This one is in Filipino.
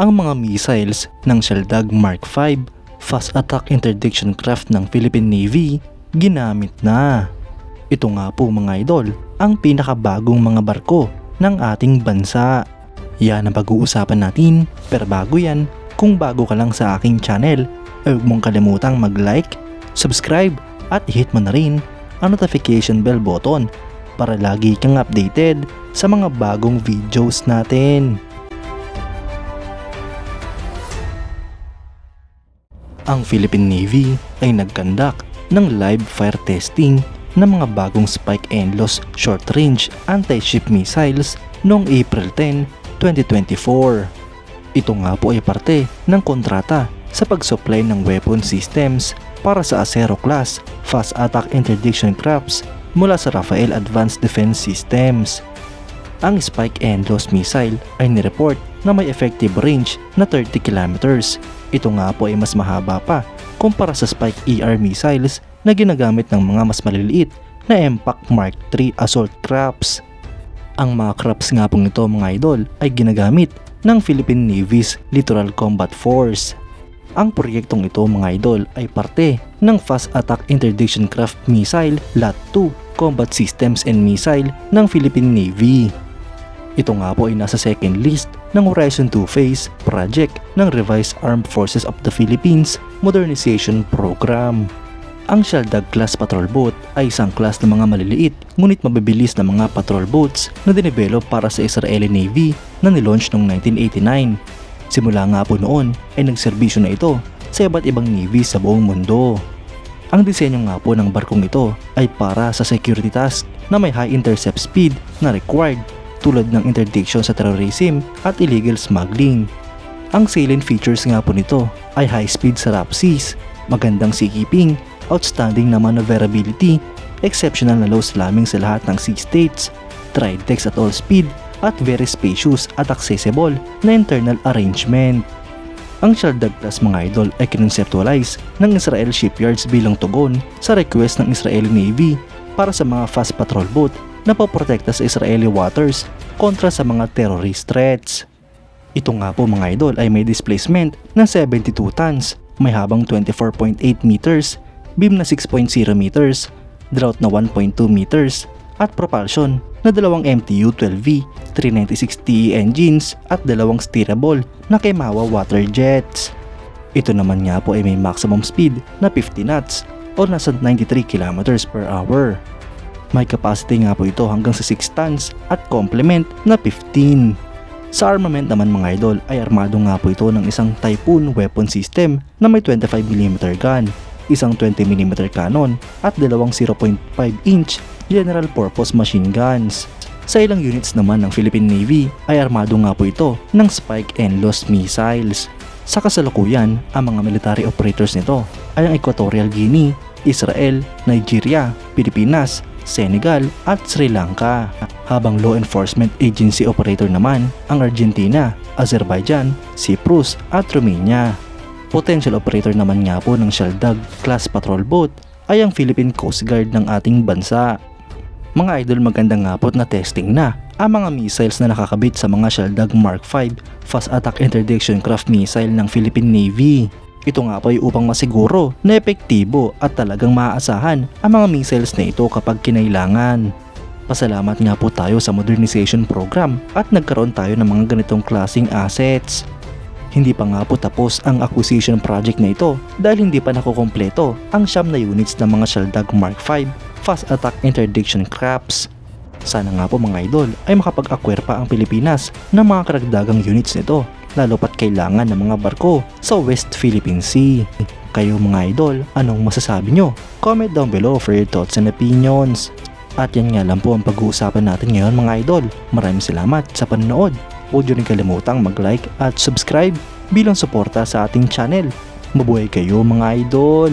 ang mga missiles ng Shaldag Mark V Fast Attack Interdiction Craft ng Philippine Navy ginamit na. Ito nga po mga idol ang pinakabagong mga barko ng ating bansa. Yan ang pag-uusapan natin, pero bago yan, kung bago ka lang sa aking channel, ay huwag mong kalimutang mag-like, subscribe at hit mo na rin ang notification bell button para lagi kang updated sa mga bagong videos natin. Ang Philippine Navy ay nag-conduct ng live fire testing ng mga bagong Spike NLAWS short-range anti-ship missiles noong April 10, 2024. Ito nga po ay parte ng kontrata sa pag-supply ng weapon systems para sa Acero class Fast Attack Interdiction Crafts mula sa Rafael Advanced Defense Systems. Ang Spike NLAWS missile ay nireport na may effective range na 30 kilometers. Ito nga po ay mas mahaba pa kumpara sa Spike ER missiles na ginagamit ng mga mas maliliit na MPAC Mark III assault crafts. Ang mga crafts nga pong ito mga idol ay ginagamit ng Philippine Navy's Littoral Combat Force. Ang proyektong ito mga idol ay parte ng Fast Attack Interdiction Craft Missile Lot 2 Combat Systems and Missile ng Philippine Navy. Ito nga po ay nasa second list ng Horizon 2 Phase project ng Revised Armed Forces of the Philippines Modernization Program. Ang Shaldag class patrol boat ay isang class ng mga maliliit ngunit mabibilis na mga patrol boats na dinevelop para sa Israeli Navy na nilaunch noong 1989. Simula nga po noon ay nagserbisyo na ito sa iba't ibang navy sa buong mundo. Ang disenyo nga po ng barkong ito ay para sa security task na may high intercept speed na required tulad ng interdiction sa terrorism at illegal smuggling. Ang salient features nga po nito ay high speed sa rough seas, magandang seakeeping, outstanding na maneuverability, exceptional na low slamming sa lahat ng sea states, tried decks at all speed, at very spacious at accessible na internal arrangement. Ang Shaldag class mga idol ay kinonseptualize ng Israel shipyards bilang tugon sa request ng Israeli Navy para sa mga fast patrol boat na poprotekta sa Israeli waters kontra sa mga terrorist threats. Ito nga po mga idol ay may displacement ng 72 tons, may habang 24.8 meters, beam na 6.0 meters, draught na 1.2 meters, at propulsion na 2 MTU-12V 396TE engines at 2 steerable na Kemawa water jets. Ito naman nga po ay may maximum speed na 50 knots o nasa 93 km/h. May capacity nga po ito hanggang sa 6 tons at complement na 15. Sa armament naman mga idol ay armado nga po ito ng isang Typhoon weapon system na may 25mm gun, isang 20mm cannon at 2 0.5-inch general purpose machine guns. Sa ilang units naman ng Philippine Navy ay armado nga po ito ng Spike NLAWS missiles. Sa kasalukuyan, ang mga military operators nito ay ang Equatorial Guinea, Israel, Nigeria, Pilipinas, Senegal at Sri Lanka, habang law enforcement agency operator naman ang Argentina, Azerbaijan, Cyprus at Romania. Potential operator naman nga po ng Shaldag class patrol boat ay ang Philippine Coast Guard ng ating bansa. Mga idol, maganda nga po na testing na ang mga missiles na nakakabit sa mga Shaldag Mark V Fast Attack Interdiction Craft missile ng Philippine Navy. Ito nga po ay upang masiguro na epektibo at talagang maaasahan ang mga missiles na ito kapag kinailangan. Pasalamat nga po tayo sa modernization program at nagkaroon tayo ng mga ganitong klaseng assets. Hindi pa nga po tapos ang acquisition project na ito dahil hindi pa nakukompleto ang 9 na units ng mga Shaldag Mark V Fast Attack Interdiction Crafts. Sana nga po mga idol ay makapag-acquire pa ang Pilipinas ng mga karagdagang units nito, lalo pat kailangan ng mga barko sa West Philippine Sea. Kayo mga idol, anong masasabi nyo? Comment down below for your thoughts and opinions. At yan nga lang po ang pag-uusapan natin ngayon mga idol. Maraming salamat sa panonood. Huwag nyo rin kalimutang mag-like at subscribe bilang suporta sa ating channel. Mabuhay kayo mga idol!